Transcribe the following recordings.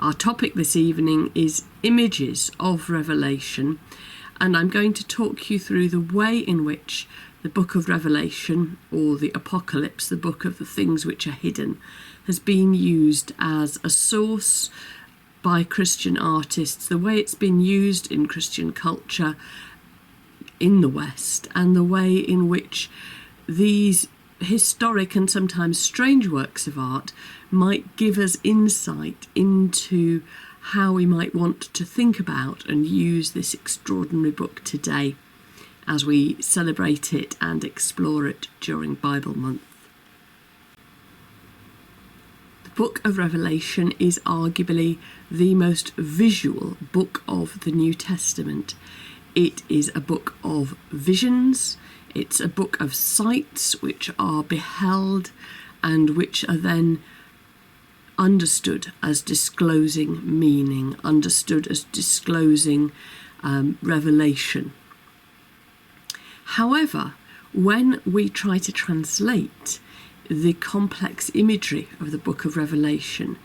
Our topic this evening is images of Revelation, and I'm going to talk you through the way in which the book of Revelation, or the Apocalypse, the book of the things which are hidden, has been used as a source by Christian artists, the way it's been used in Christian culture in the West, and the way in which these historic and sometimes strange works of art might give us insight into how we might want to think about and use this extraordinary book today as we celebrate it and explore it during Bible Month. The book of Revelation is arguably the most visual book of the New Testament. It is a book of visions. It's a book of sights which are beheld and which are then understood as disclosing meaning, understood as disclosing revelation. However, when we try to translate the complex imagery of the book of Revelation,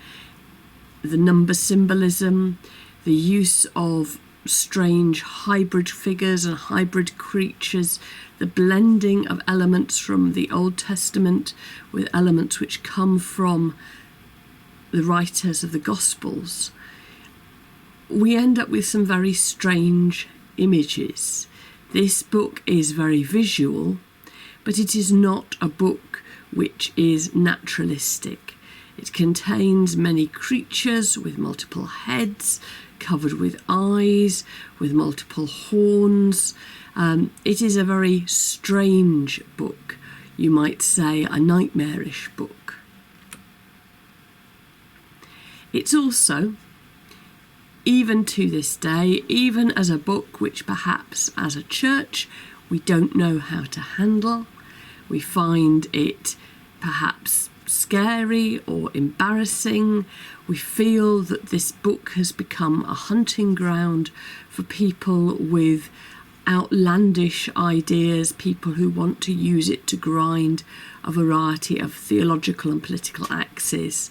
the number symbolism, the use of strange hybrid figures and hybrid creatures, the blending of elements from the Old Testament with elements which come from the writers of the Gospels, we end up with some very strange images. This book is very visual, but it is not a book which is naturalistic. It contains many creatures with multiple heads, covered with eyes, with multiple horns. It is a very strange book, you might say a nightmarish book. It's also, even to this day, even as a book which perhaps as a church we don't know how to handle, we find it perhaps scary or embarrassing. We feel that this book has become a hunting ground for people with outlandish ideas, people who want to use it to grind a variety of theological and political axes.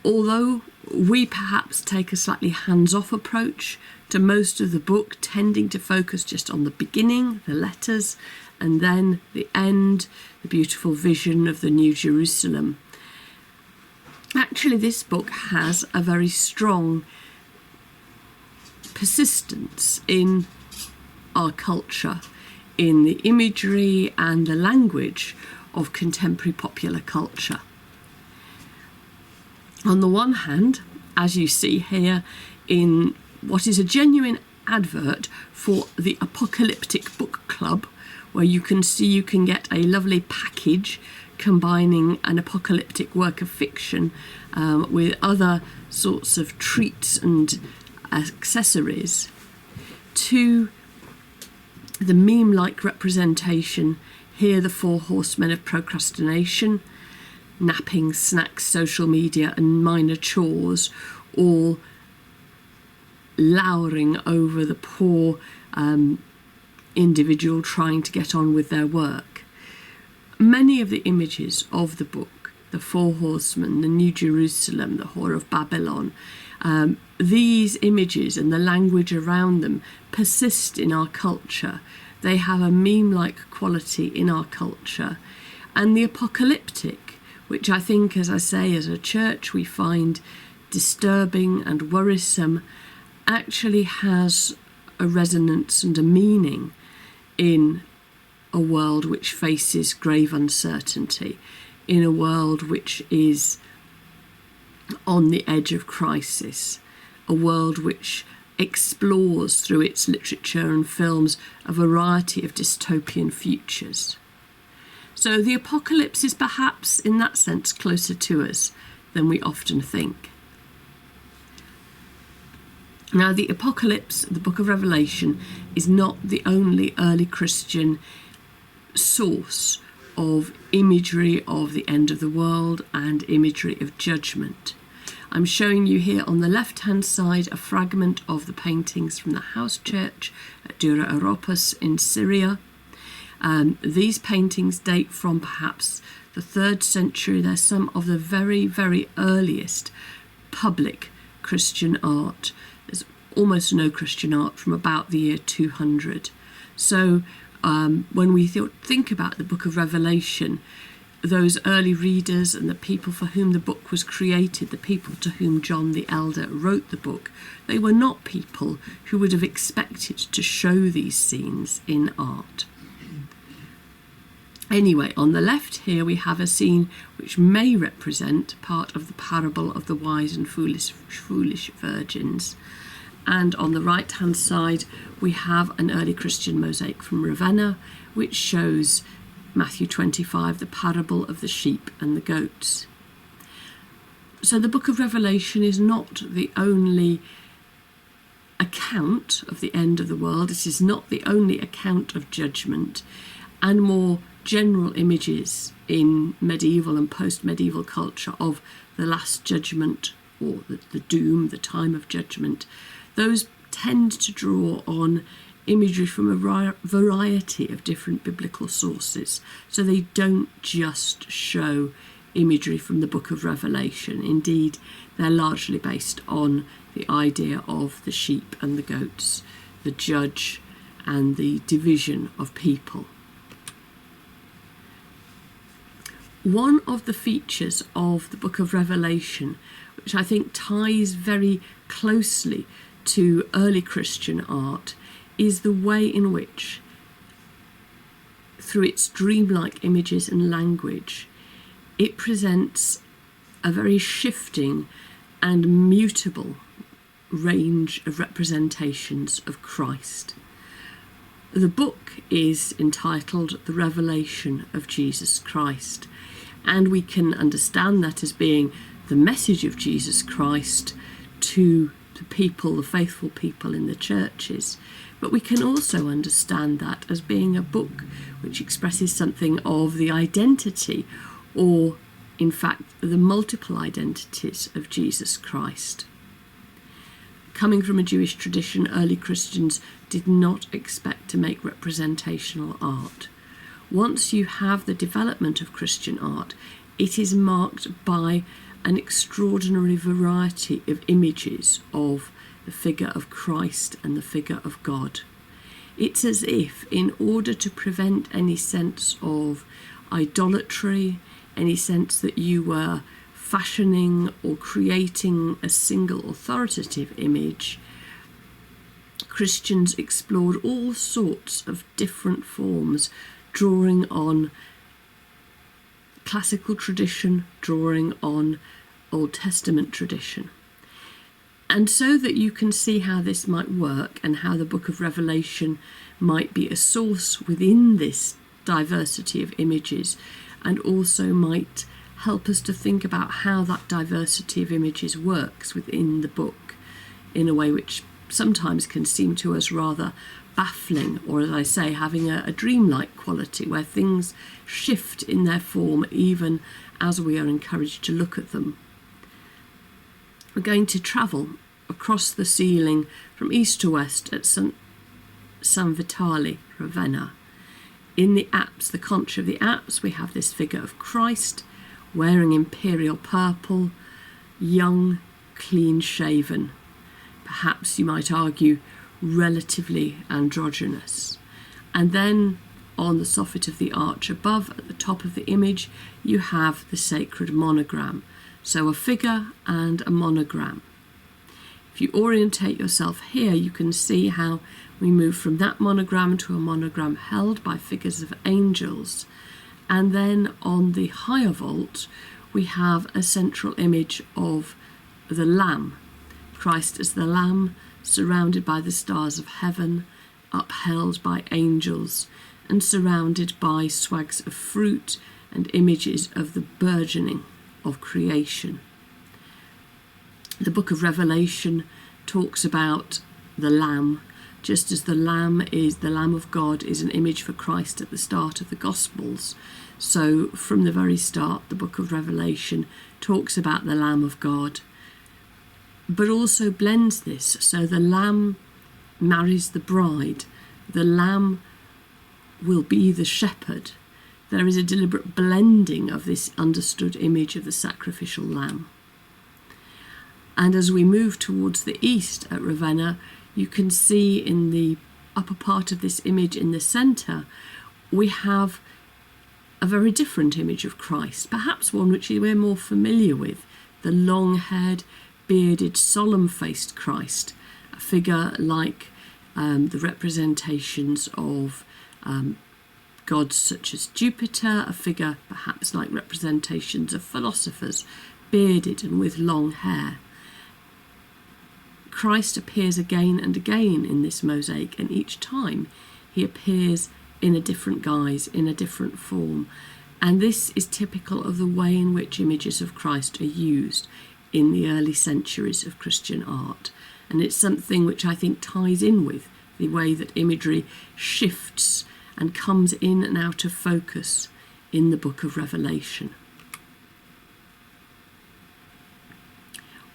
Although we perhaps take a slightly hands-off approach to most of the book, tending to focus just on the beginning, the letters, and then the end, the beautiful vision of the New Jerusalem. Actually, this book has a very strong persistence in our culture, in the imagery and the language of contemporary popular culture. On the one hand, as you see here in what is a genuine advert for the Apocalyptic Book Club, where you can see you can get a lovely package combining an apocalyptic work of fiction with other sorts of treats and accessories, to the meme-like representation here, the four horsemen of procrastination, napping, snacks, social media and minor chores, all lowering over the poor individual trying to get on with their work. Many of the images of the book, the four horsemen, the New Jerusalem, the Whore of Babylon, these images and the language around them persist in our culture. They have a meme-like quality in our culture. And the apocalyptic, which I think, as I say, as a church we find disturbing and worrisome, actually has a resonance and a meaning in a world which faces grave uncertainty, in a world which is on the edge of crisis, a world which explores through its literature and films a variety of dystopian futures. So the apocalypse is perhaps in that sense closer to us than we often think. Now, the Apocalypse, the book of Revelation, is not the only early Christian source of imagery of the end of the world and imagery of judgment. I'm showing you here on the left-hand side a fragment of the paintings from the house church at Dura, Europos in Syria. These paintings date from perhaps the 3rd century. They're some of the very, very earliest public Christian art. There's almost no Christian art from about the year 200. So when we think about the book of Revelation, those early readers and the people for whom the book was created, the people to whom John the Elder wrote the book, they were not people who would have expected to show these scenes in art. Anyway, on the left here we have a scene which may represent part of the parable of the wise and foolish virgins. And on the right-hand side we have an early Christian mosaic from Ravenna which shows Matthew 25, the parable of the sheep and the goats. So the book of Revelation is not the only account of the end of the world. It is not the only account of judgment, and more general images in medieval and post-medieval culture of the last judgment, or the doom, the time of judgment. Those tend to draw on imagery from a variety of different biblical sources, so they don't just show imagery from the book of Revelation. Indeed, they're largely based on the idea of the sheep and the goats, the judge and the division of people. One of the features of the book of Revelation, which I think ties very closely to early Christian art, is the way in which, through its dreamlike images and language, it presents a very shifting and mutable range of representations of Christ. The book is entitled The Revelation of Jesus Christ, and we can understand that as being the message of Jesus Christ to the people, the faithful people in the churches. But we can also understand that as being a book which expresses something of the identity, or in fact the multiple identities of Jesus Christ. Coming from a Jewish tradition, early Christians did not expect to make representational art. Once you have the development of Christian art, it is marked by an extraordinary variety of images of the figure of Christ and the figure of God. It's as if, in order to prevent any sense of idolatry, any sense that you were fashioning or creating a single authoritative image, Christians explored all sorts of different forms, drawing on classical tradition, drawing on Old Testament tradition. And so that you can see how this might work and how the book of Revelation might be a source within this diversity of images, and also might help us to think about how that diversity of images works within the book in a way which sometimes can seem to us rather baffling, or as I say, having a dreamlike quality where things shift in their form even as we are encouraged to look at them. We're going to travel across the ceiling from east to west at San Vitale, Ravenna. In the apse, the conch of the apse, we have this figure of Christ wearing imperial purple, young, clean-shaven, perhaps you might argue relatively androgynous. And then on the soffit of the arch above, at the top of the image, you have the sacred monogram. So a figure and a monogram. If you orientate yourself here, you can see how we move from that monogram to a monogram held by figures of angels. And then on the higher vault, we have a central image of the Lamb. Christ as the Lamb, surrounded by the stars of heaven, upheld by angels, and surrounded by swags of fruit and images of the burgeoning of creation. The book of Revelation talks about the Lamb, just as the Lamb of God is an image for Christ at the start of the Gospels. So from the very start, the book of Revelation talks about the Lamb of God, but also blends this. So the Lamb marries the bride. The Lamb will be the shepherd. There is a deliberate blending of this understood image of the sacrificial lamb. And as we move towards the east at Ravenna, you can see in the upper part of this image in the centre, we have a very different image of Christ, perhaps one which we're more familiar with, the long-haired, bearded, solemn-faced Christ, a figure like the representations of gods such as Jupiter, a figure perhaps like representations of philosophers, bearded and with long hair. Christ appears again and again in this mosaic, and each time he appears in a different guise, in a different form. And this is typical of the way in which images of Christ are used in the early centuries of Christian art. And it's something which I think ties in with the way that imagery shifts and comes in and out of focus in the book of Revelation.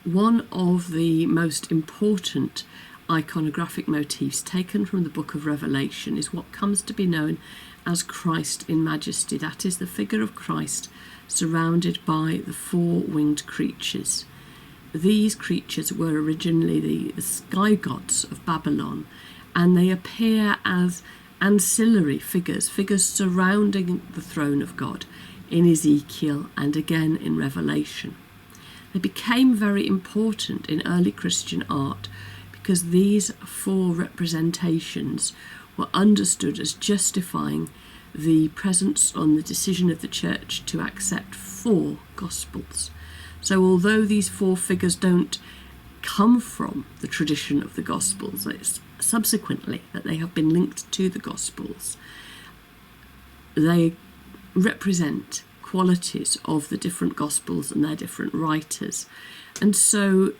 One of the most important iconographic motifs taken from the book of Revelation is what comes to be known as Christ in Majesty. That is the figure of Christ surrounded by the four-winged creatures. These creatures were originally the sky gods of Babylon, and they appear as ancillary figures surrounding the throne of God in Ezekiel and again in Revelation. They became very important in early Christian art because these four representations were understood as justifying the presence on the decision of the church to accept four gospels. So although these four figures don't come from the tradition of the gospels, it's subsequently that they have been linked to the gospels, they represent qualities of the different gospels and their different writers. And so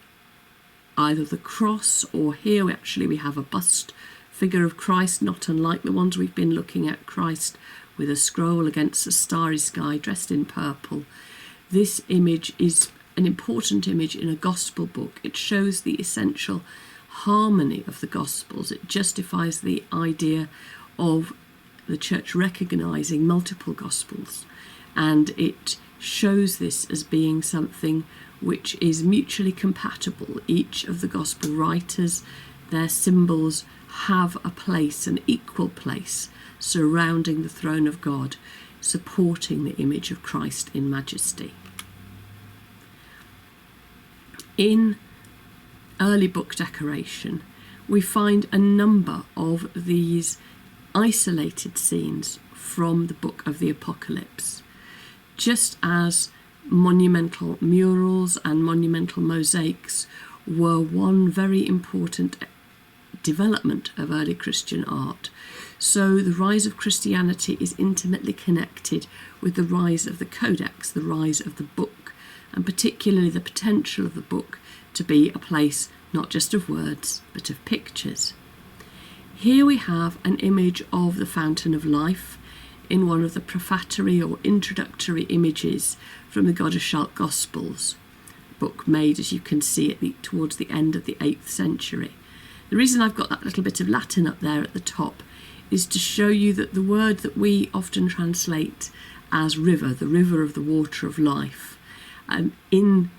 either the cross, or here we have a bust figure of Christ, not unlike the ones we've been looking at, Christ with a scroll against a starry sky dressed in purple. This image is an important image in a gospel book. It shows the essential harmony of the gospels. It justifies the idea of the church recognizing multiple gospels, and it shows this as being something which is mutually compatible. Each of the gospel writers, their symbols have a place, an equal place, surrounding the throne of God, supporting the image of Christ in Majesty. In early book decoration, we find a number of these isolated scenes from the book of the Apocalypse. Just as monumental murals and monumental mosaics were one very important development of early Christian art, so the rise of Christianity is intimately connected with the rise of the Codex, the rise of the book, and particularly the potential of the book to be a place not just of words but of pictures. Here we have an image of the Fountain of Life in one of the prefatory or introductory images from the Godescalc Gospels, book made, as you can see, towards the end of the 8th century. The reason I've got that little bit of Latin up there at the top is to show you that the word that we often translate as river, the river of the water of life, in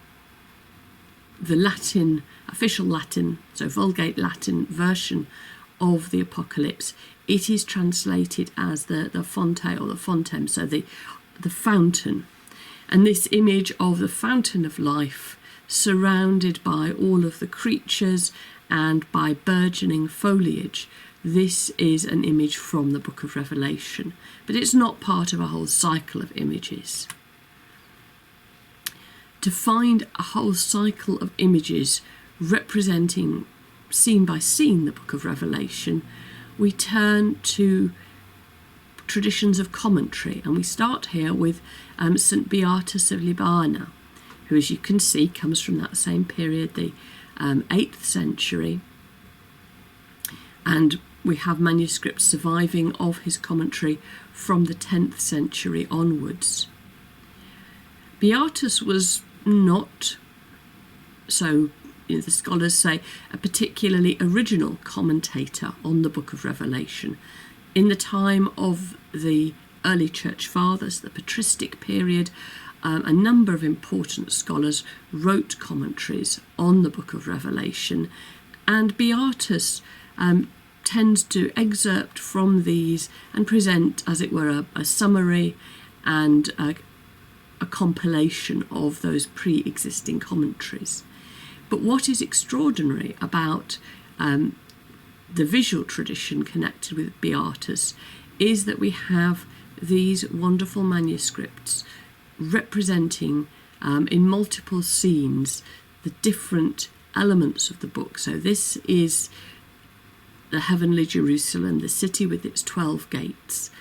the Latin, official Latin, so Vulgate Latin version of the Apocalypse, it is translated as the fonte or the fontem, so the fountain. And this image of the fountain of life, surrounded by all of the creatures and by burgeoning foliage, this is an image from the book of Revelation, but it's not part of a whole cycle of images. To find a whole cycle of images representing scene by scene the book of Revelation, we turn to traditions of commentary, and we start here with St. Beatus of Liébana, who, as you can see, comes from that same period, the 8th century, and we have manuscripts surviving of his commentary from the 10th century onwards. Beatus was not, so the scholars say, a particularly original commentator on the book of Revelation. In the time of the early church fathers, the patristic period, a number of important scholars wrote commentaries on the book of Revelation, and Beatus tends to excerpt from these and present, as it were, a summary and a compilation of those pre-existing commentaries. But what is extraordinary about the visual tradition connected with Beatus is that we have these wonderful manuscripts representing in multiple scenes the different elements of the book. So this is the heavenly Jerusalem, the city with its 12 gates,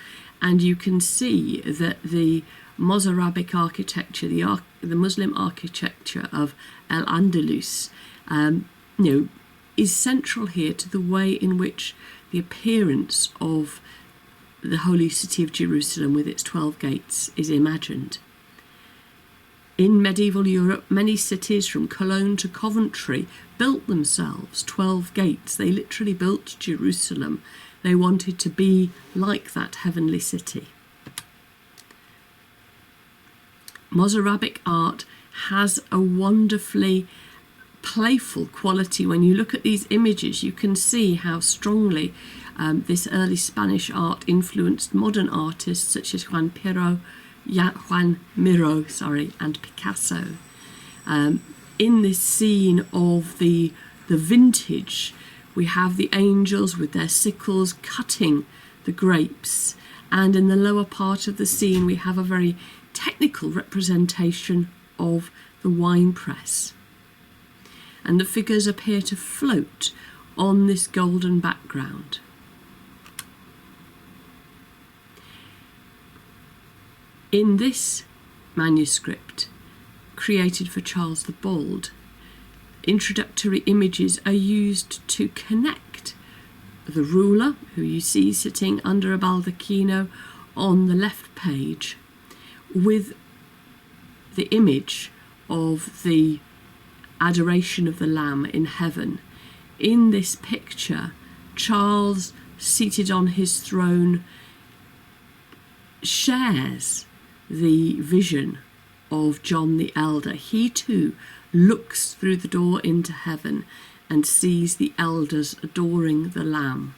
and you can see that the Mozarabic architecture, the Muslim architecture of Al-Andalus, is central here to the way in which the appearance of the holy city of Jerusalem with its 12 gates is imagined. In medieval Europe, many cities from Cologne to Coventry built themselves 12 gates. They literally built Jerusalem. They wanted to be like that heavenly city. Mozarabic art has a wonderfully playful quality. When you look at these images, you can see how strongly this early Spanish art influenced modern artists such as Juan Miro, and Picasso. In this scene of the vintage, we have the angels with their sickles cutting the grapes, and in the lower part of the scene we have a very technical representation of the wine press. And the figures appear to float on this golden background. In this manuscript, created for Charles the Bald, introductory images are used to connect the ruler, who you see sitting under a baldacchino on the left page, with the image of the adoration of the Lamb in heaven. In this picture, Charles, seated on his throne, shares the vision of John the Elder. He too looks through the door into heaven and sees the elders adoring the Lamb.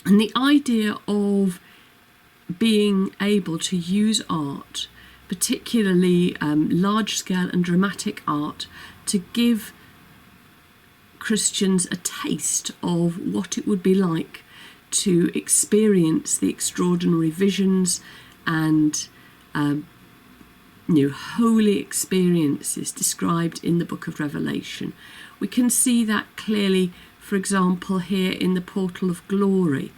And the idea of being able to use art, particularly large-scale and dramatic art, to give Christians a taste of what it would be like to experience the extraordinary visions and holy experiences described in the book of Revelation. We can see that clearly, for example, here in the Portal of Glory,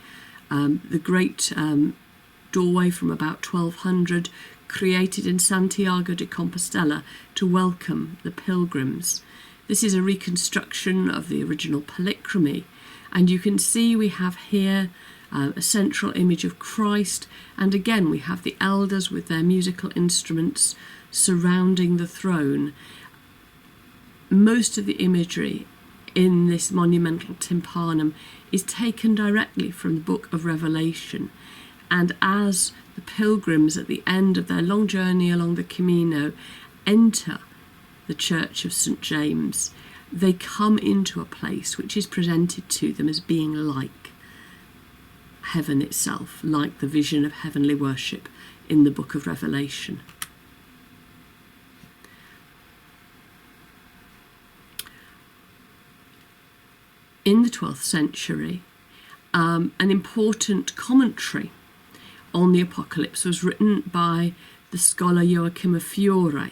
the great doorway from about 1200, created in Santiago de Compostela to welcome the pilgrims. This is a reconstruction of the original polychromy, and you can see we have here a central image of Christ, and again we have the elders with their musical instruments surrounding the throne. Most of the imagery in this monumental tympanum is taken directly from the book of Revelation, and as the pilgrims at the end of their long journey along the Camino enter the Church of St. James, they come into a place which is presented to them as being like heaven itself, like the vision of heavenly worship in the book of Revelation. In the 12th century, an important commentary on the Apocalypse was written by the scholar Joachim of Fiore.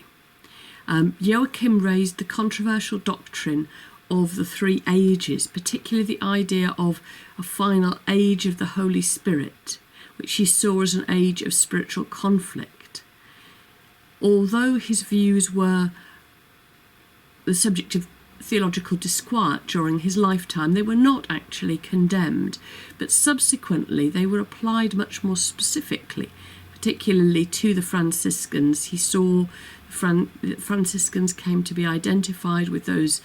Joachim raised the controversial doctrine of the three ages, particularly the idea of a final age of the Holy Spirit, which he saw as an age of spiritual conflict. Although his views were the subject of theological disquiet during his lifetime, they were not actually condemned, but subsequently they were applied much more specifically, particularly to the Franciscans. He saw Franciscans came to be identified with those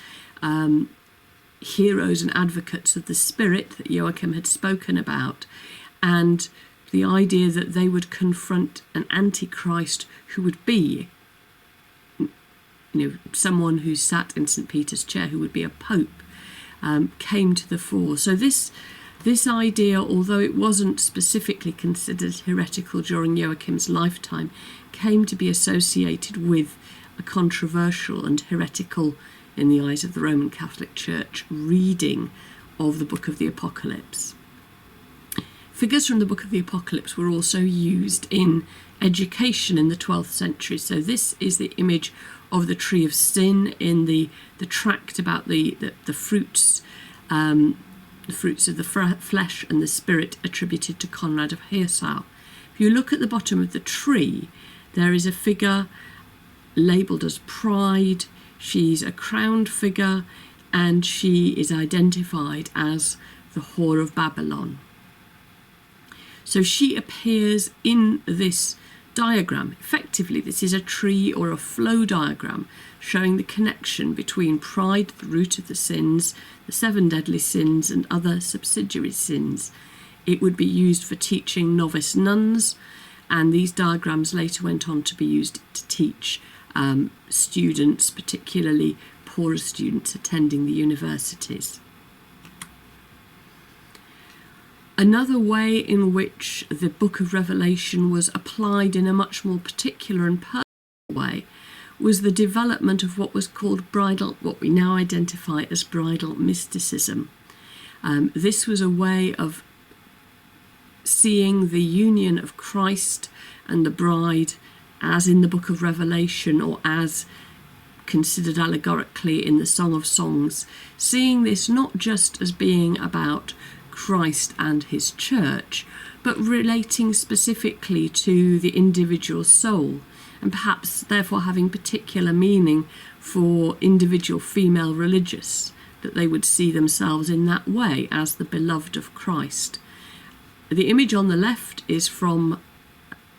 heroes and advocates of the Spirit that Joachim had spoken about, and the idea that they would confront an antichrist who would be, someone who sat in St. Peter's chair, who would be a pope, came to the fore. So this idea, although it wasn't specifically considered heretical during Joachim's lifetime, came to be associated with a controversial and heretical, in the eyes of the Roman Catholic Church, reading of the Book of the Apocalypse. Figures from the Book of the Apocalypse were also used in education in the 12th century. So this is the image of the tree of sin in the tract about the fruits, the fruits of the flesh and the spirit, attributed to Conrad of Hirsau. If you look at the bottom of the tree, there is a figure labelled as Pride. She's a crowned figure, and she is identified as the whore of Babylon. So she appears in this diagram. Effectively, this is a tree or a flow diagram showing the connection between pride, the root of the sins, the 7 deadly sins, and other subsidiary sins. It would be used for teaching novice nuns, and these diagrams later went on to be used to teach students, particularly poorer students attending the universities. Another way in which the Book of Revelation was applied in a much more particular and personal way was the development of what was called what we now identify as bridal mysticism. This was a way of seeing the union of Christ and the bride as in the Book of Revelation, or as considered allegorically in the Song of Songs, seeing this not just as being about Christ and his church, but relating specifically to the individual soul, and perhaps therefore having particular meaning for individual female religious, that they would see themselves in that way as the beloved of Christ. The image on the left is from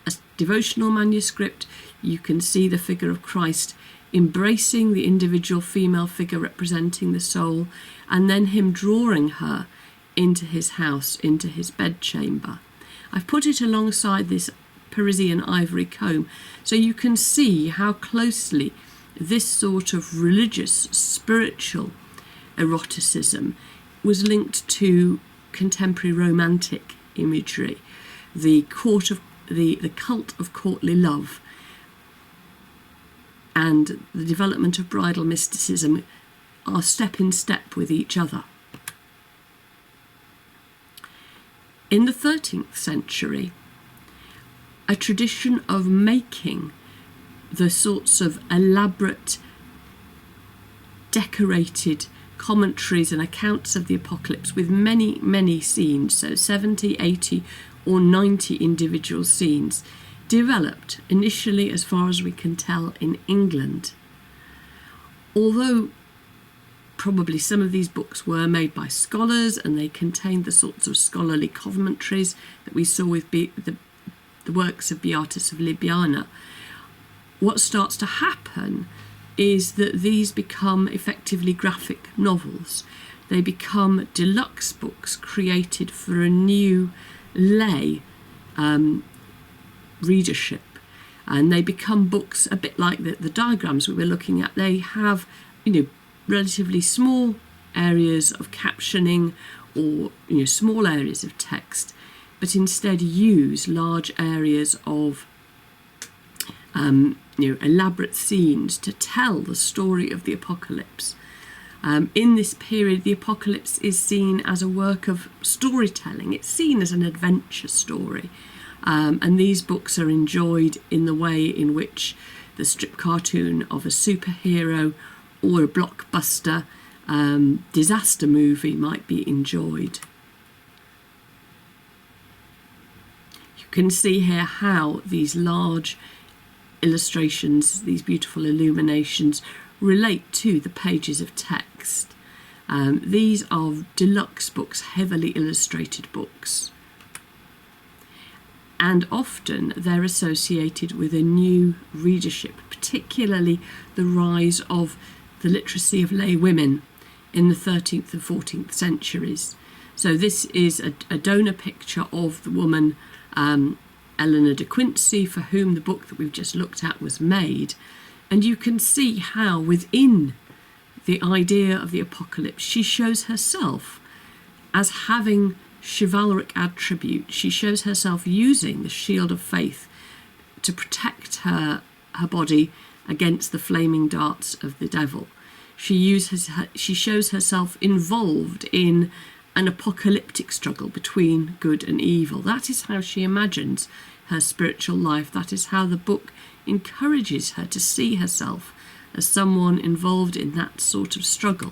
a devotional manuscript. You can see the figure of Christ embracing the individual female figure representing the soul, and then him drawing her into his house, into his bedchamber. I've put it alongside this Parisian ivory comb so you can see how closely this sort of religious, spiritual eroticism was linked to contemporary romantic imagery. The cult of courtly love and the development of bridal mysticism are step in step with each other. In the 13th century, a tradition of making the sorts of elaborate, decorated commentaries and accounts of the apocalypse with many, many scenes, so 70, 80 or 90 individual scenes, developed initially, as far as we can tell, in England. Although probably some of these books were made by scholars and they contained the sorts of scholarly commentaries that we saw with the works of Beatus of Liébana, what starts to happen is that these become effectively graphic novels. They become deluxe books created for a new lay readership, and they become books a bit like the diagrams we were looking at. They have, relatively small areas of captioning or small areas of text, but instead use large areas of elaborate scenes to tell the story of the apocalypse. In this period, the apocalypse is seen as a work of storytelling. It's seen as an adventure story, and these books are enjoyed in the way in which the strip cartoon of a superhero or a blockbuster disaster movie might be enjoyed. You can see here how these large illustrations, these beautiful illuminations, relate to the pages of text. These are deluxe books, heavily illustrated books, and often they're associated with a new readership, particularly the rise of the literacy of lay women in the 13th and 14th centuries. So this is a donor picture of the woman Eleanor de Quincey, for whom the book that we've just looked at was made. And you can see how within the idea of the apocalypse, she shows herself as having chivalric attributes. She shows herself using the shield of faith to protect her body against the flaming darts of the devil. She shows herself involved in an apocalyptic struggle between good and evil. That is how she imagines her spiritual life. That is how the book encourages her to see herself as someone involved in that sort of struggle.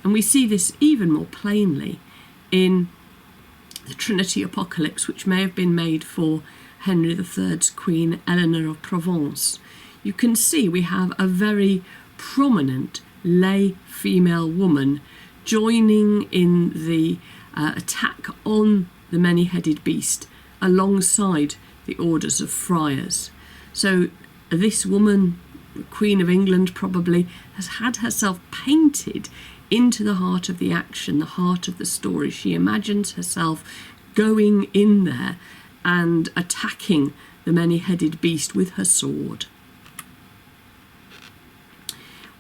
And we see this even more plainly in the Trinity Apocalypse, which may have been made for Henry III's Queen Eleanor of Provence. You can see we have a very prominent lay female woman joining in the attack on the many-headed beast alongside the orders of friars. So this woman, Queen of England probably, has had herself painted into the heart of the action, the heart of the story. She imagines herself going in there and attacking the many-headed beast with her sword.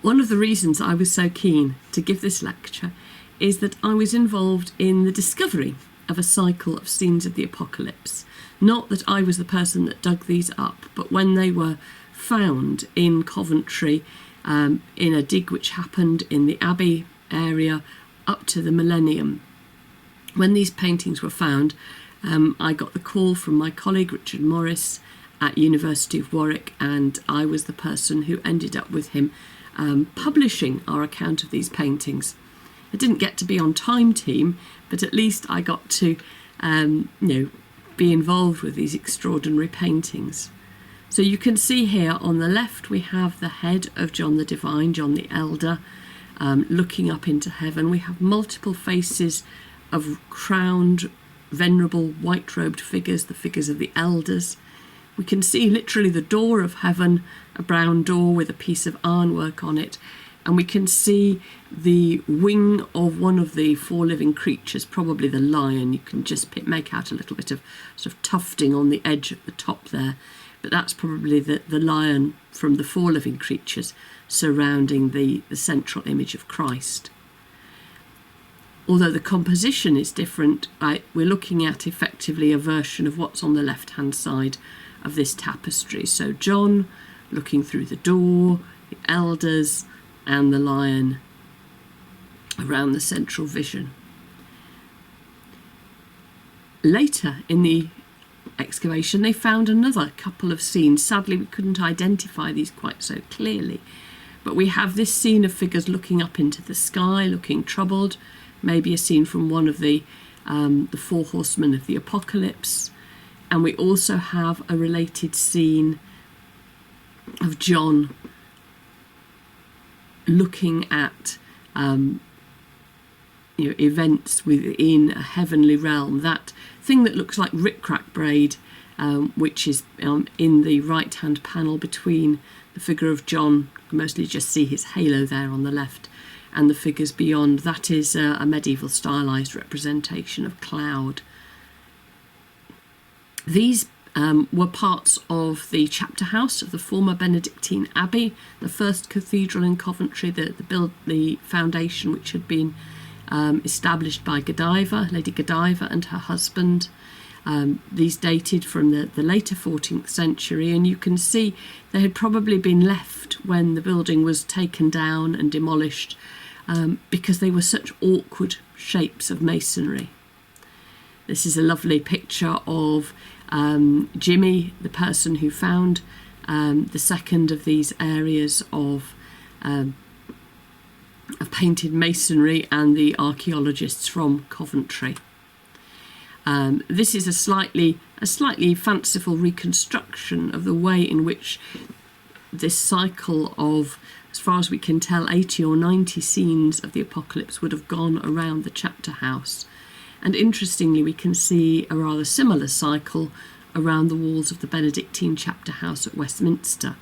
One of the reasons I was so keen to give this lecture is that I was involved in the discovery of a cycle of scenes of the apocalypse. Not that I was the person that dug these up, but when they were found in Coventry, in a dig which happened in the Abbey area up to the millennium. When these paintings were found, I got the call from my colleague Richard Morris at University of Warwick, and I was the person who ended up with him publishing our account of these paintings. I didn't get to be on Time Team, but at least I got to be involved with these extraordinary paintings. So you can see here on the left we have the head of John the Divine, John the Elder, looking up into heaven. We have multiple faces of crowned, venerable, white-robed figures, the figures of the elders. We can see literally the door of heaven, a brown door with a piece of ironwork on it, and we can see the wing of one of the four living creatures, probably the lion. You can just make out a little bit of sort of tufting on the edge at the top there, but that's probably the lion from the four living creatures surrounding the central image of Christ. Although the composition is different, we're looking at effectively a version of what's on the left-hand side of this tapestry. So John looking through the door, the elders, and the lion around the central vision. Later in the excavation, they found another couple of scenes. Sadly, we couldn't identify these quite so clearly, but we have this scene of figures looking up into the sky, looking troubled, maybe a scene from one of the four horsemen of the Apocalypse. And we also have a related scene of John looking at events within a heavenly realm. That thing that looks like rickrack braid, which is in the right-hand panel between the figure of John, you can mostly just see his halo there on the left, and the figures beyond. That is a medieval stylized representation of cloud. These were parts of the chapter house of the former Benedictine Abbey, the first cathedral in Coventry, the foundation which had been established by Lady Godiva and her husband. These dated from the later 14th century, and you can see they had probably been left when the building was taken down and demolished, because they were such awkward shapes of masonry. This is a lovely picture of Jimmy, the person who found the second of these areas of painted masonry, and the archaeologists from Coventry. This is a slightly fanciful reconstruction of the way in which this cycle of, as far as we can tell, 80 or 90 scenes of the Apocalypse would have gone around the chapter house. And interestingly, we can see a rather similar cycle around the walls of the Benedictine chapter house at Westminster.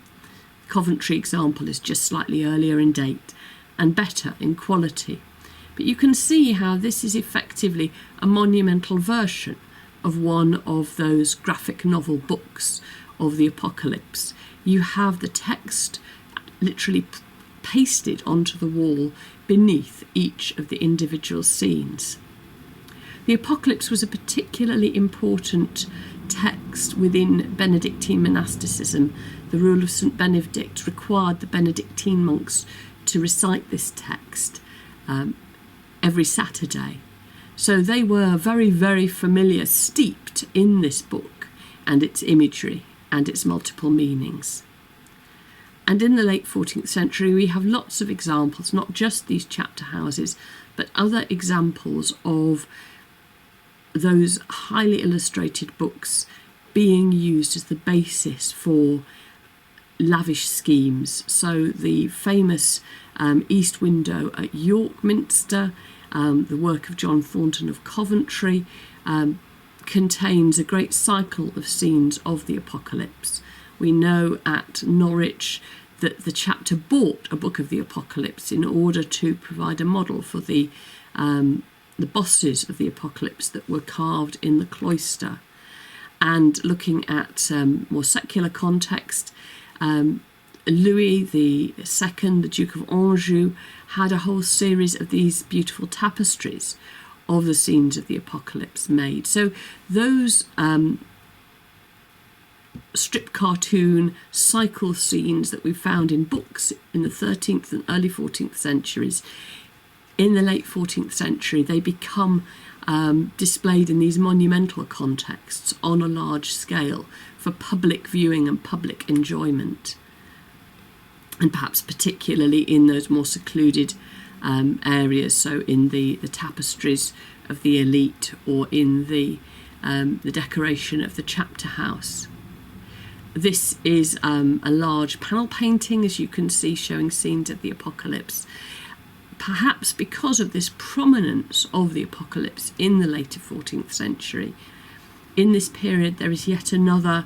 The Coventry example is just slightly earlier in date and better in quality. But you can see how this is effectively a monumental version of one of those graphic novel books of the Apocalypse, you have the text literally pasted onto the wall beneath each of the individual scenes. The Apocalypse was a particularly important text within Benedictine monasticism. The rule of St. Benedict required the Benedictine monks to recite this text every Saturday. So they were very, very familiar, steeped in this book and its imagery and its multiple meanings. And in the late 14th century, we have lots of examples, not just these chapter houses, but other examples of those highly illustrated books being used as the basis for lavish schemes. So the famous East Window at York Minster, the work of John Thornton of Coventry, contains a great cycle of scenes of the Apocalypse. We know at Norwich that the chapter bought a book of the Apocalypse in order to provide a model for the bosses of the Apocalypse that were carved in the cloister. And looking at more secular context, Louis II, the Duke of Anjou, had a whole series of these beautiful tapestries of the scenes of the Apocalypse made. So those strip cartoon cycle scenes that we found in books in the 13th and early 14th centuries, in the late 14th century, they become displayed in these monumental contexts on a large scale for public viewing and public enjoyment. And perhaps particularly in those more secluded areas, so in the tapestries of the elite or in the decoration of the chapter house. This is a large panel painting, as you can see, showing scenes of the Apocalypse. Perhaps because of this prominence of the Apocalypse in the later 14th century, in this period there is yet another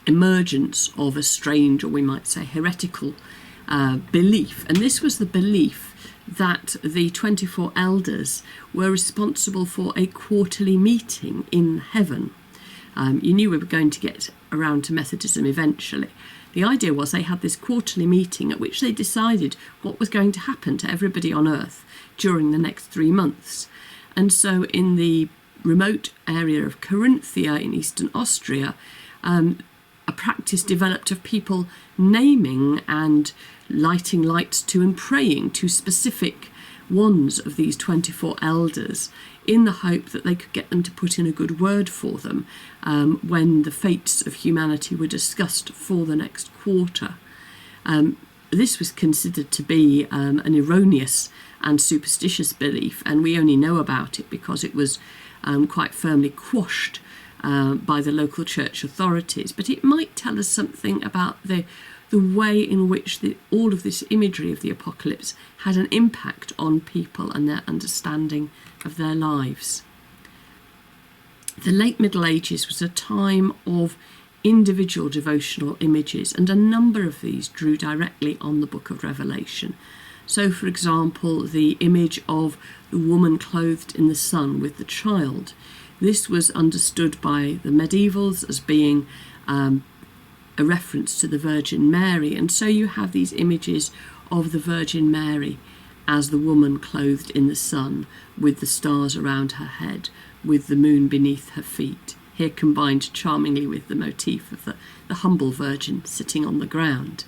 emergence of a strange, or we might say heretical, belief. And this was the belief that the 24 elders were responsible for a quarterly meeting in heaven. You knew we were going to get around to Methodism eventually. The idea was they had this quarterly meeting at which they decided what was going to happen to everybody on earth during the next 3 months. And so in the remote area of Carinthia in eastern Austria, a practice developed of people naming and lighting lights to and praying to specific ones of these 24 elders in the hope that they could get them to put in a good word for them when the fates of humanity were discussed for the next quarter. This was considered to be an erroneous and superstitious belief, and we only know about it because it was quite firmly quashed by the local church authorities. But it might tell us something about the way in which all of this imagery of the Apocalypse had an impact on people and their understanding of their lives. The late Middle Ages was a time of individual devotional images, and a number of these drew directly on the book of Revelation. So, for example, the image of the woman clothed in the sun with the child. This was understood by the medievals as being a reference to the Virgin Mary, and so you have these images of the Virgin Mary as the woman clothed in the sun, with the stars around her head, with the moon beneath her feet, here combined charmingly with the motif of the humble Virgin sitting on the ground.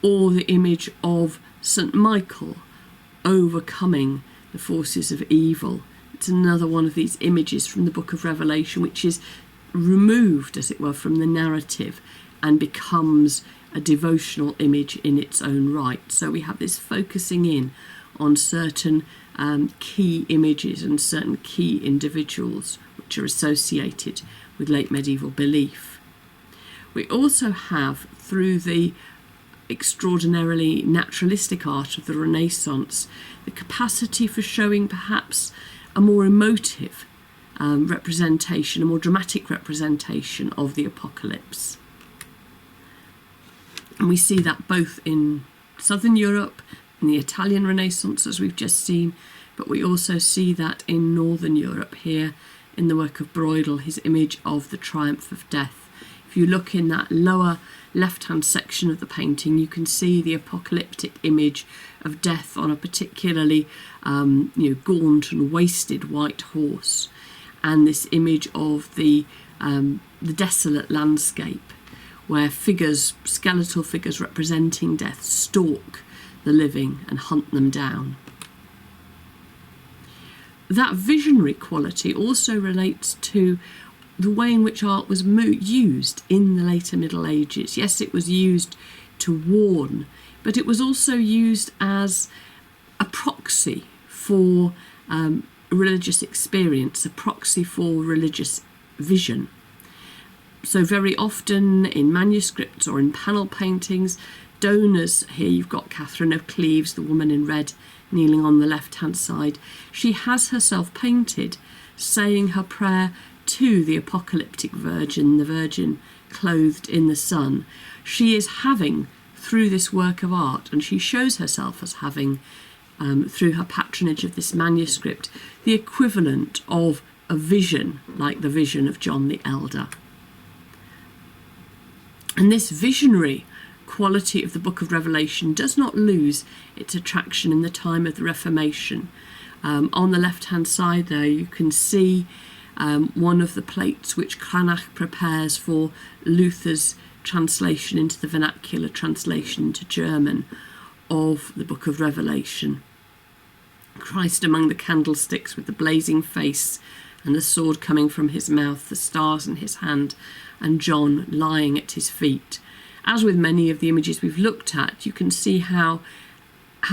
Or the image of St. Michael overcoming the forces of evil. It's another one of these images from the book of Revelation which is removed, as it were, from the narrative and becomes a devotional image in its own right. So we have this focusing in on certain key images and certain key individuals which are associated with late medieval belief. We also have, through the extraordinarily naturalistic art of the Renaissance, the capacity for showing perhaps a more emotive representation, a more dramatic representation of the Apocalypse. And we see that both in Southern Europe, in the Italian Renaissance, as we've just seen, but we also see that in Northern Europe here in the work of Broidel, his image of the triumph of death. If you look in that lower left-hand section of the painting, you can see the apocalyptic image of death on a particularly gaunt and wasted white horse, and this image of the desolate landscape where figures, skeletal figures representing death, stalk the living and hunt them down. That visionary quality also relates to the way in which art was used in the later Middle Ages. Yes, it was used to warn, but it was also used as a proxy for religious experience, a proxy for religious vision. So very often in manuscripts or in panel paintings, donors, here you've got Catherine of Cleves, the woman in red, kneeling on the left-hand side. She has herself painted saying her prayer to the apocalyptic virgin, the virgin clothed in the sun. She is having, through this work of art, and she shows herself as having, through her patronage of this manuscript, the equivalent of a vision, like the vision of John the Elder. And this visionary quality of the Book of Revelation does not lose its attraction in the time of the Reformation. On the left-hand side there you can see one of the plates which Cranach prepares for Luther's translation into the vernacular translation into German of the Book of Revelation. Christ among the candlesticks with the blazing face and the sword coming from his mouth, the stars in his hand, and John lying at his feet. As with many of the images we've looked at, you can see how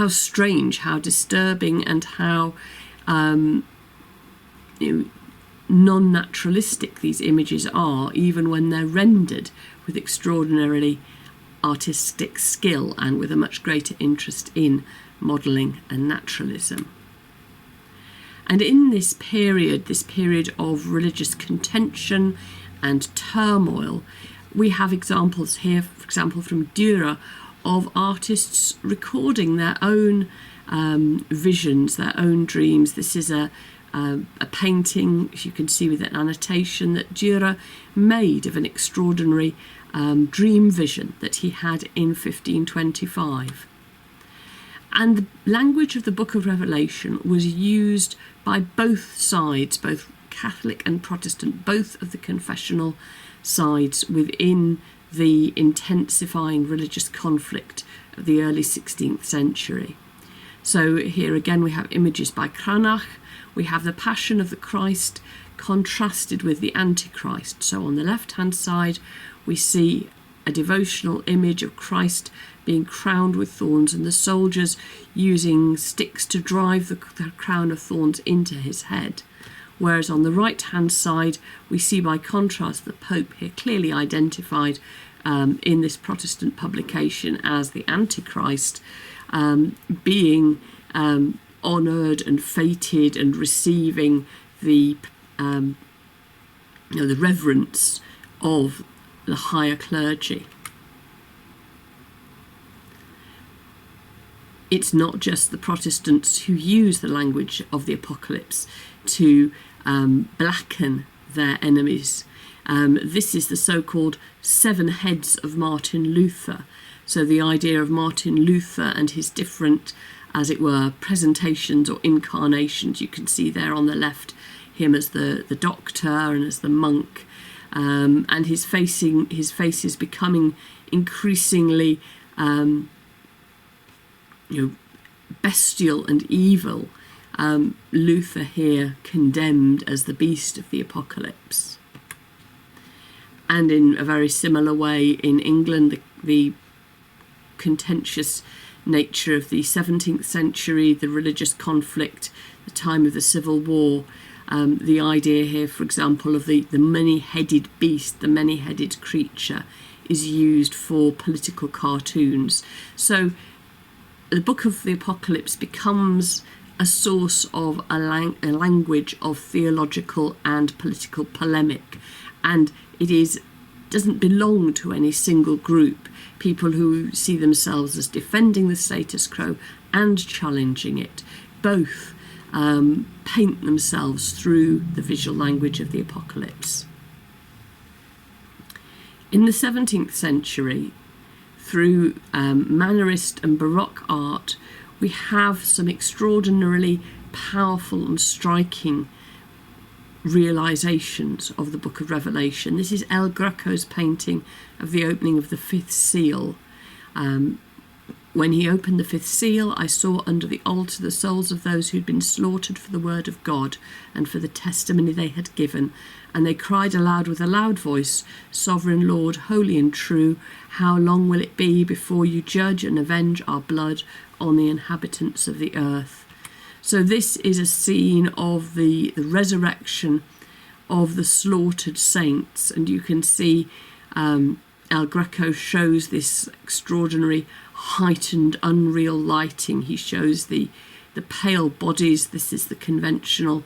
strange, how disturbing, and how non-naturalistic these images are, even when they're rendered with extraordinarily artistic skill and with a much greater interest in modelling and naturalism. And in this period of religious contention and turmoil, we have examples here, for example, from Dura, of artists recording their own visions, their own dreams. This is a painting, as you can see, with an annotation that Dura made of an extraordinary dream vision that he had in 1525. And the language of the Book of Revelation was used by both sides, both Catholic and Protestant, both of the confessional sides within the intensifying religious conflict of the early 16th century. So here again we have images by Cranach. We have the Passion of the Christ contrasted with the Antichrist. So on the left-hand side we see a devotional image of Christ being crowned with thorns and the soldiers using sticks to drive the crown of thorns into his head. Whereas on the right-hand side, we see by contrast the Pope here clearly identified in this Protestant publication as the Antichrist, being honoured and feted and receiving the reverence of the higher clergy. It's not just the Protestants who use the language of the Apocalypse to blacken their enemies. This is the so-called 7 heads of Martin Luther. So the idea of Martin Luther and his different, as it were, presentations or incarnations. You can see there on the left him as the doctor and as the monk, and his face is becoming increasingly bestial and evil. Luther here condemned as the beast of the Apocalypse. And in a very similar way in England, the contentious nature of the 17th century, the religious conflict, the time of the Civil War, the idea here, for example, of the many-headed beast, the many-headed creature, is used for political cartoons. So the Book of the Apocalypse becomes a source of a language of theological and political polemic, and it doesn't belong to any single group, people who see themselves as defending the status quo and challenging it. Both paint themselves through the visual language of the Apocalypse. In the 17th century, through Mannerist and Baroque art, we have some extraordinarily powerful and striking realizations of the Book of Revelation. This is El Greco's painting of the opening of the fifth seal. When he opened the fifth seal, I saw under the altar the souls of those who'd been slaughtered for the word of God and for the testimony they had given. And they cried aloud with a loud voice, Sovereign Lord, holy and true, how long will it be before you judge and avenge our blood on the inhabitants of the earth? So this is a scene of the resurrection of the slaughtered saints, and you can see El Greco shows this extraordinary heightened unreal lighting. He shows the pale bodies. This is the conventional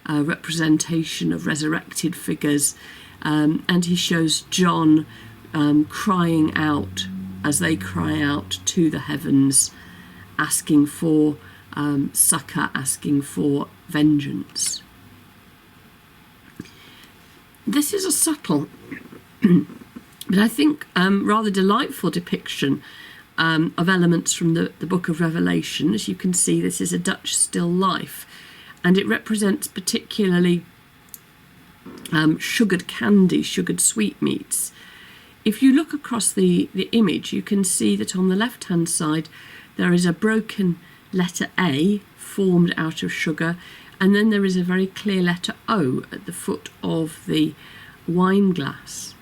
representation of resurrected figures, and he shows John crying out as they cry out to the heavens, asking for succor, asking for vengeance. This is a subtle but I think rather delightful depiction of elements from the Book of Revelation. As you can see, this is a Dutch still life, and it represents particularly sugared candy, sugared sweetmeats. If you look across the image, you can see that on the left-hand side there is a broken letter A formed out of sugar, and then there is a very clear letter O at the foot of the wine glass.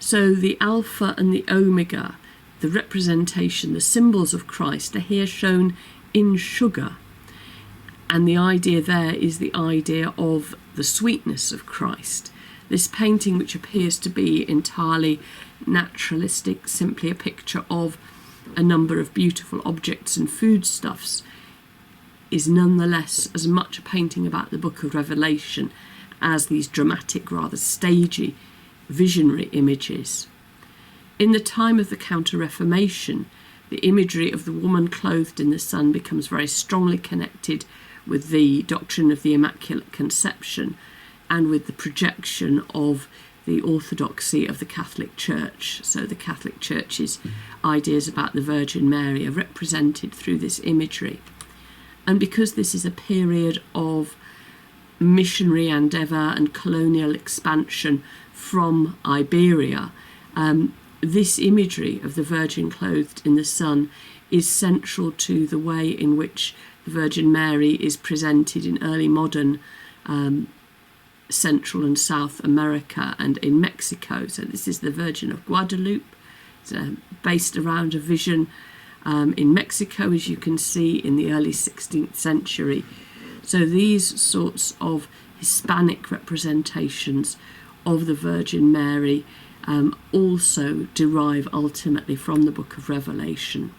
So the Alpha and the Omega, the representation, the symbols of Christ, are here shown in sugar. And the idea there is the idea of the sweetness of Christ. This painting, which appears to be entirely naturalistic, simply a picture of a number of beautiful objects and foodstuffs, is nonetheless as much a painting about the Book of Revelation as these dramatic, rather stagey, visionary images. In the time of the Counter-Reformation, the imagery of the woman clothed in the sun becomes very strongly connected with the doctrine of the Immaculate Conception and with the projection of the orthodoxy of the Catholic Church. So the Catholic Church's ideas about the Virgin Mary are represented through this imagery. And because this is a period of missionary endeavour and colonial expansion from Iberia, this imagery of the Virgin clothed in the sun is central to the way in which the Virgin Mary is presented in early modern Central and South America and in Mexico. So this is the Virgin of Guadalupe. It's based around a vision in Mexico, as you can see, in the early 16th century. So these sorts of Hispanic representations of the Virgin Mary also derive ultimately from the Book of Revelation.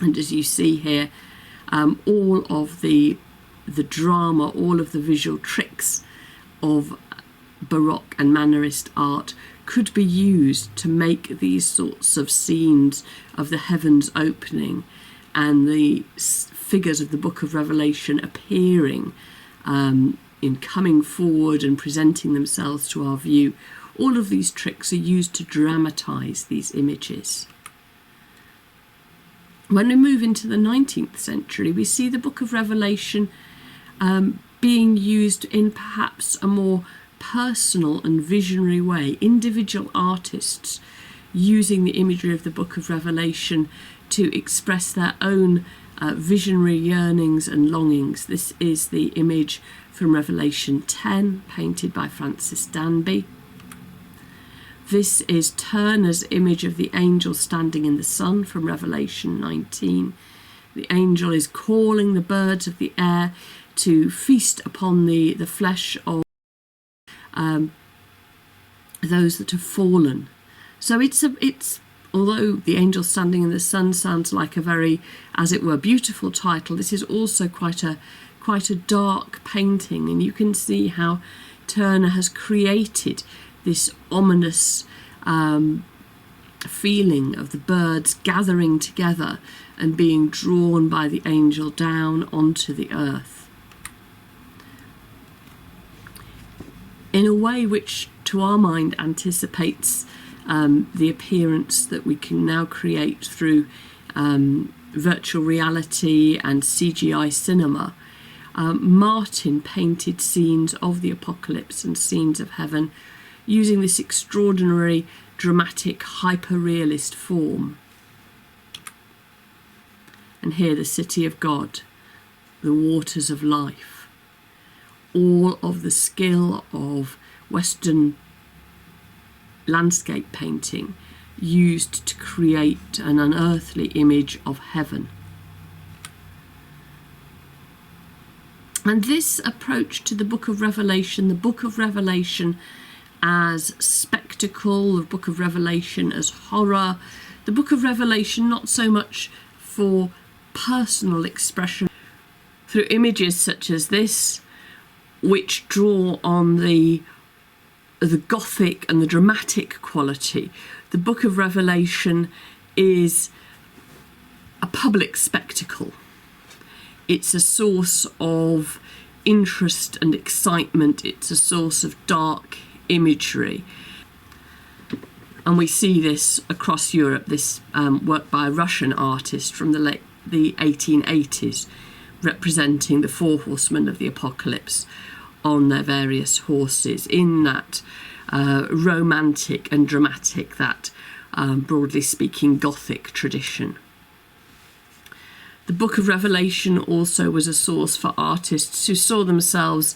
And as you see here, all of the drama, all of the visual tricks of Baroque and Mannerist art could be used to make these sorts of scenes of the heavens opening and the figures of the Book of Revelation appearing in coming forward and presenting themselves to our view. All of these tricks are used to dramatise these images. When we move into the 19th century, we see the Book of Revelation being used in perhaps a more personal and visionary way. Individual artists using the imagery of the Book of Revelation to express their own visionary yearnings and longings. This is the image from Revelation 10, painted by Francis Danby. This is Turner's image of the angel standing in the sun from Revelation 19. The angel is calling the birds of the air to feast upon the flesh of those that have fallen. So it's although the angel standing in the sun sounds like a very, as it were, beautiful title, this is also quite a dark painting, and you can see how Turner has created this ominous feeling of the birds gathering together and being drawn by the angel down onto the earth. in a way which to our mind anticipates the appearance that we can now create through virtual reality and CGI cinema. Martin painted scenes of the apocalypse and scenes of heaven using this extraordinary, dramatic, hyper-realist form. And here the city of God, the waters of life, all of the skill of Western landscape painting used to create an unearthly image of heaven. And this approach to the book of Revelation as spectacle, the book of Revelation as horror, the book of Revelation not so much for personal expression through images such as this, which draw on the Gothic and the dramatic quality. The book of Revelation is a public spectacle. It's a source of interest and excitement. It's a source of dark imagery. And we see this across Europe, this work by a Russian artist from the 1880s, representing the four horsemen of the apocalypse on their various horses in that romantic and dramatic, that broadly speaking Gothic tradition. The book of Revelation also was a source for artists who saw themselves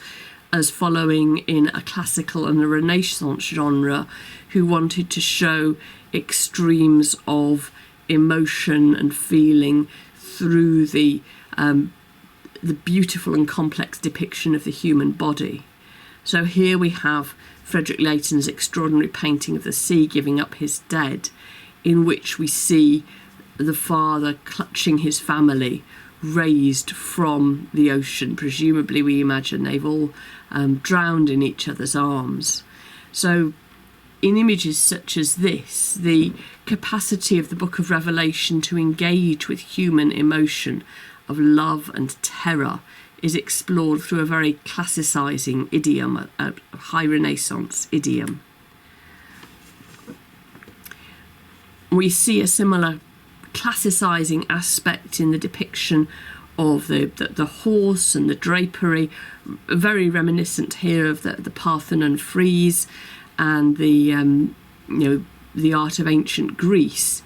as following in a classical and a Renaissance genre, who wanted to show extremes of emotion and feeling through the beautiful and complex depiction of the human body. So here we have Frederick Leighton's extraordinary painting of the sea giving up his dead, in which we see the father clutching his family raised from the ocean. Presumably we imagine they've all drowned in each other's arms. So in images such as this, the capacity of the book of Revelation to engage with human emotion of love and terror is explored through a very classicising idiom, a high Renaissance idiom. We see a similar classicising aspect in the depiction of the horse and the drapery, very reminiscent here of the Parthenon frieze and the art of ancient Greece.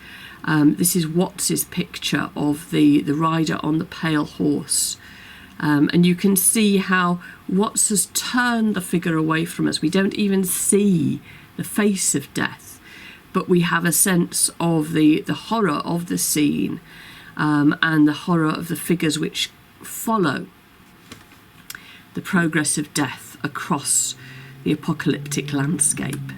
This is Watts's picture of the rider on the pale horse. And you can see how Watts has turned the figure away from us. We don't even see the face of death, but we have a sense of the horror of the scene and the horror of the figures which follow the progress of death across the apocalyptic landscape.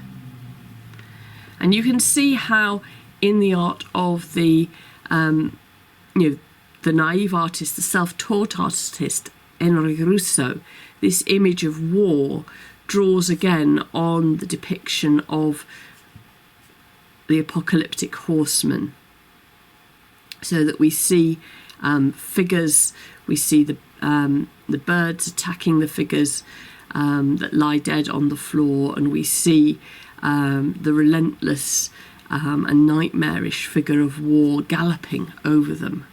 And you can see how in the art of the naive artist, the self-taught artist, Enrico Russo, this image of war draws again on the depiction of the apocalyptic horseman, so that we see figures, we see the birds attacking the figures that lie dead on the floor, and we see the relentless and nightmarish figure of war galloping over them.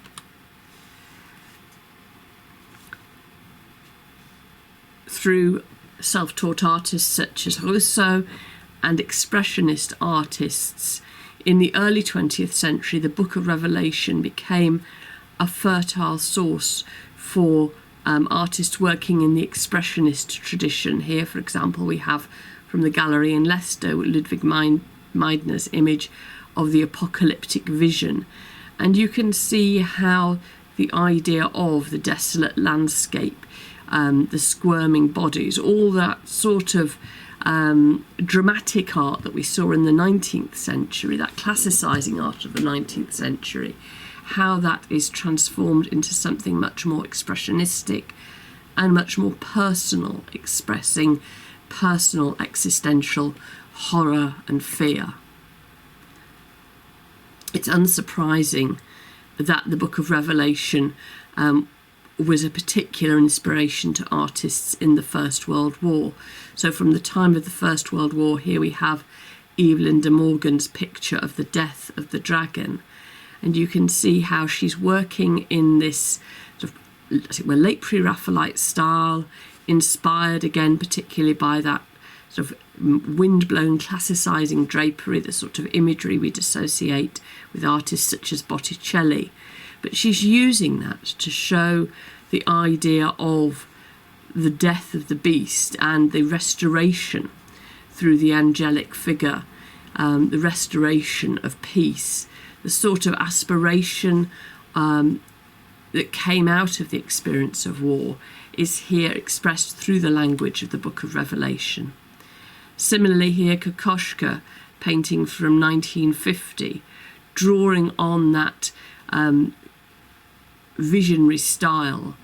Through self-taught artists such as Russo and expressionist artists, in the early 20th century, the Book of Revelation became a fertile source for artists working in the expressionist tradition. Here, for example, we have from the gallery in Leicester Ludwig Meidner's image of the apocalyptic vision. And you can see how the idea of the desolate landscape, the squirming bodies, all that sort of dramatic art that we saw in the 19th century, that classicising art of the 19th century, how that is transformed into something much more expressionistic and much more personal, expressing personal existential horror and fear. It's unsurprising that the Book of Revelation was a particular inspiration to artists in the First World War. So from the time of the First World War, here we have Evelyn de Morgan's picture of the death of the dragon. And you can see how she's working in this sort of, as it were, late pre-Raphaelite style, inspired again particularly by that sort of wind-blown classicising drapery, the sort of imagery we'd associate with artists such as Botticelli. But she's using that to show the idea of the death of the beast and the restoration through the angelic figure, the restoration of peace, the sort of aspiration that came out of the experience of war is here expressed through the language of the Book of Revelation. Similarly here, Kokoschka, painting from 1950, drawing on that visionary style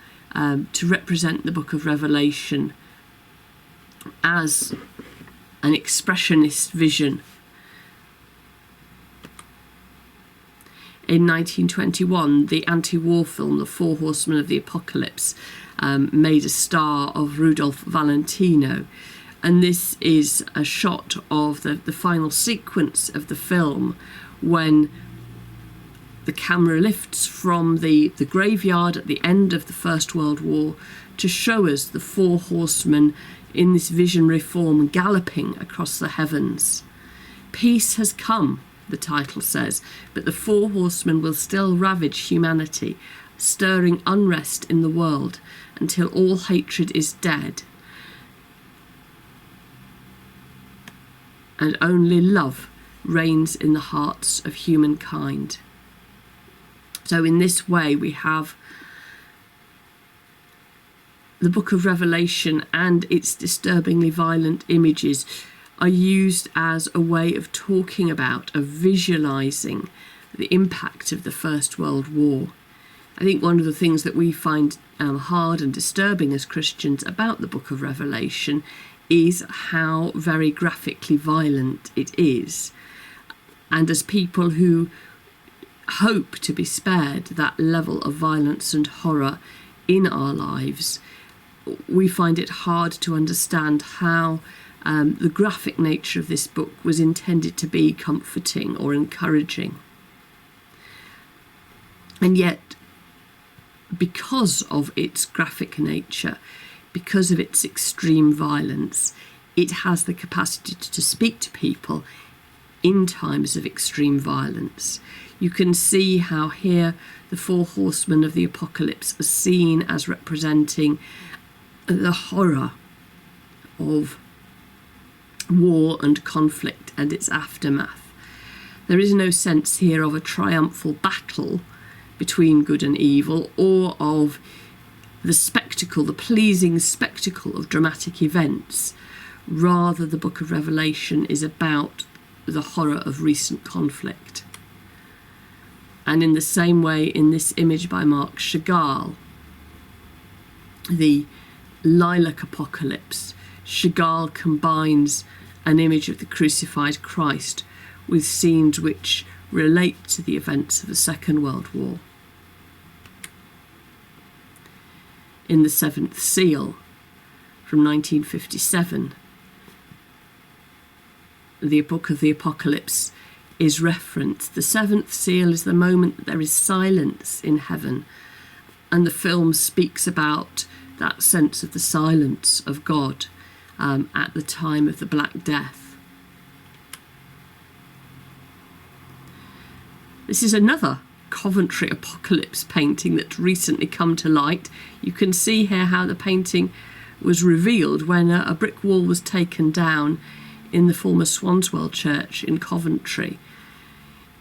to represent the Book of Revelation as an expressionist vision. In 1921, the anti-war film The Four Horsemen of the Apocalypse made a star of Rudolph Valentino, and this is a shot of the final sequence of the film when the camera lifts from the graveyard at the end of the First World War to show us the four horsemen in this visionary form galloping across the heavens. Peace has come, the title says, but the four horsemen will still ravage humanity, stirring unrest in the world until all hatred is dead and only love reigns in the hearts of humankind. So in this way we have the Book of Revelation and its disturbingly violent images are used as a way of talking about, of visualising the impact of the First World War. I think one of the things that we find hard and disturbing as Christians about the Book of Revelation is how very graphically violent it is. And as people who hope to be spared that level of violence and horror in our lives, we find it hard to understand how the graphic nature of this book was intended to be comforting or encouraging. And yet, because of its graphic nature, because of its extreme violence, it has the capacity to speak to people in times of extreme violence. You can see how here the four horsemen of the Apocalypse are seen as representing the horror of war and conflict and its aftermath. There is no sense here of a triumphal battle between good and evil, or of the spectacle, the pleasing spectacle of dramatic events. Rather, the Book of Revelation is about the horror of recent conflict. And in the same way, in this image by Marc Chagall, the Lilac Apocalypse, Chagall combines an image of the crucified Christ with scenes which relate to the events of the Second World War. In The Seventh Seal from 1957, the Book of the Apocalypse is referenced. The seventh seal is the moment that there is silence in heaven, and the film speaks about that sense of the silence of God at the time of the Black Death. This is another Coventry Apocalypse painting that's recently come to light. You can see here how the painting was revealed when a brick wall was taken down in the former Swanswell Church in Coventry.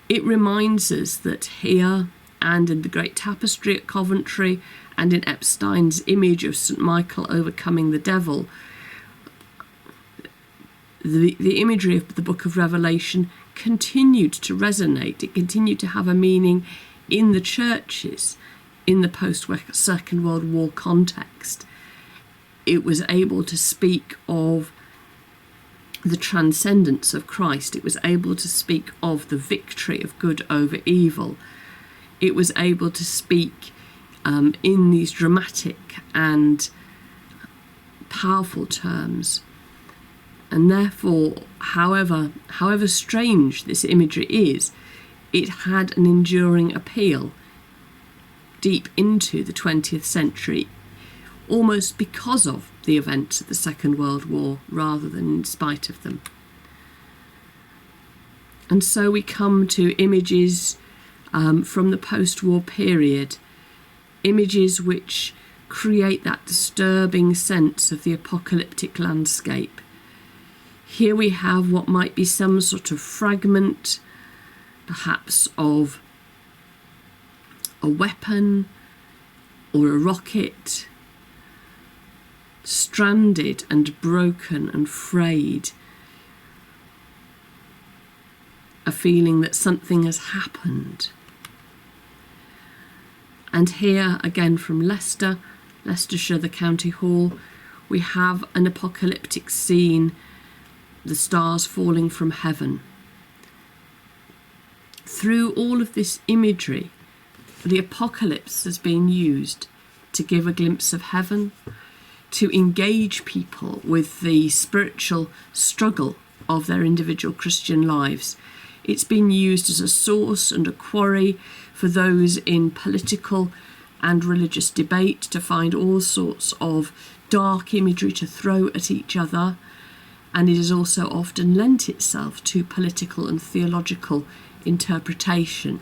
It reminds us that here and in the Great Tapestry at Coventry and in Epstein's image of St. Michael overcoming the devil, the imagery of the Book of Revelation continued to resonate. It continued to have a meaning in the churches in the post-Second World War context. It was able to speak of the transcendence of Christ. It was able to speak of the victory of good over evil. It was able to speak in these dramatic and powerful terms. And therefore, however strange this imagery is, it had an enduring appeal deep into the 20th century, almost because of the events of the Second World War rather than in spite of them. And so we come to images from the post-war period, images which create that disturbing sense of the apocalyptic landscape. Here we have what might be some sort of fragment, perhaps of a weapon or a rocket, stranded and broken and frayed. A feeling that something has happened. And here again from Leicester, Leicestershire, the county hall, we have an apocalyptic scene, the stars falling from heaven. Through all of this imagery, the apocalypse has been used to give a glimpse of heaven, to engage people with the spiritual struggle of their individual Christian lives. It's been used as a source and a quarry for those in political and religious debate to find all sorts of dark imagery to throw at each other, and it has also often lent itself to political and theological interpretation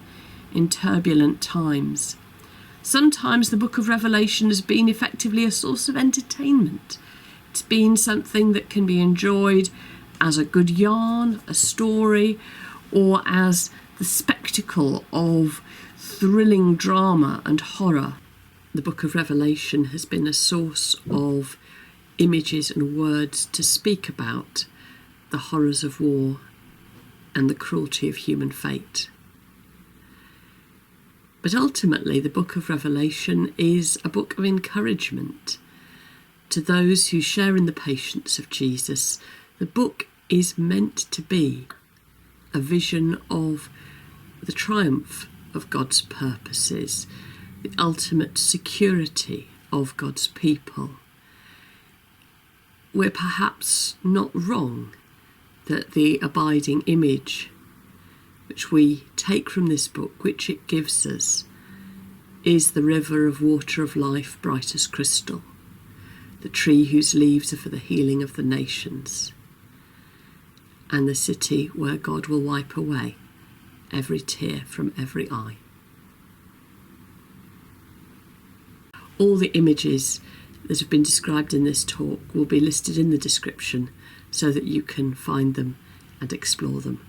in turbulent times. Sometimes the book of Revelation has been effectively a source of entertainment. It's been something that can be enjoyed as a good yarn, a story, or as the spectacle of thrilling drama and horror. The book of Revelation has been a source of images and words to speak about the horrors of war and the cruelty of human fate. But ultimately, the book of Revelation is a book of encouragement to those who share in the patience of Jesus. The book is meant to be a vision of the triumph of God's purposes, the ultimate security of God's people. We're perhaps not wrong that the abiding image which we take from this book, which it gives us, is the river of water of life, bright as crystal, the tree whose leaves are for the healing of the nations, and the city where God will wipe away every tear from every eye. All the images that have been described in this talk will be listed in the description so that you can find them and explore them.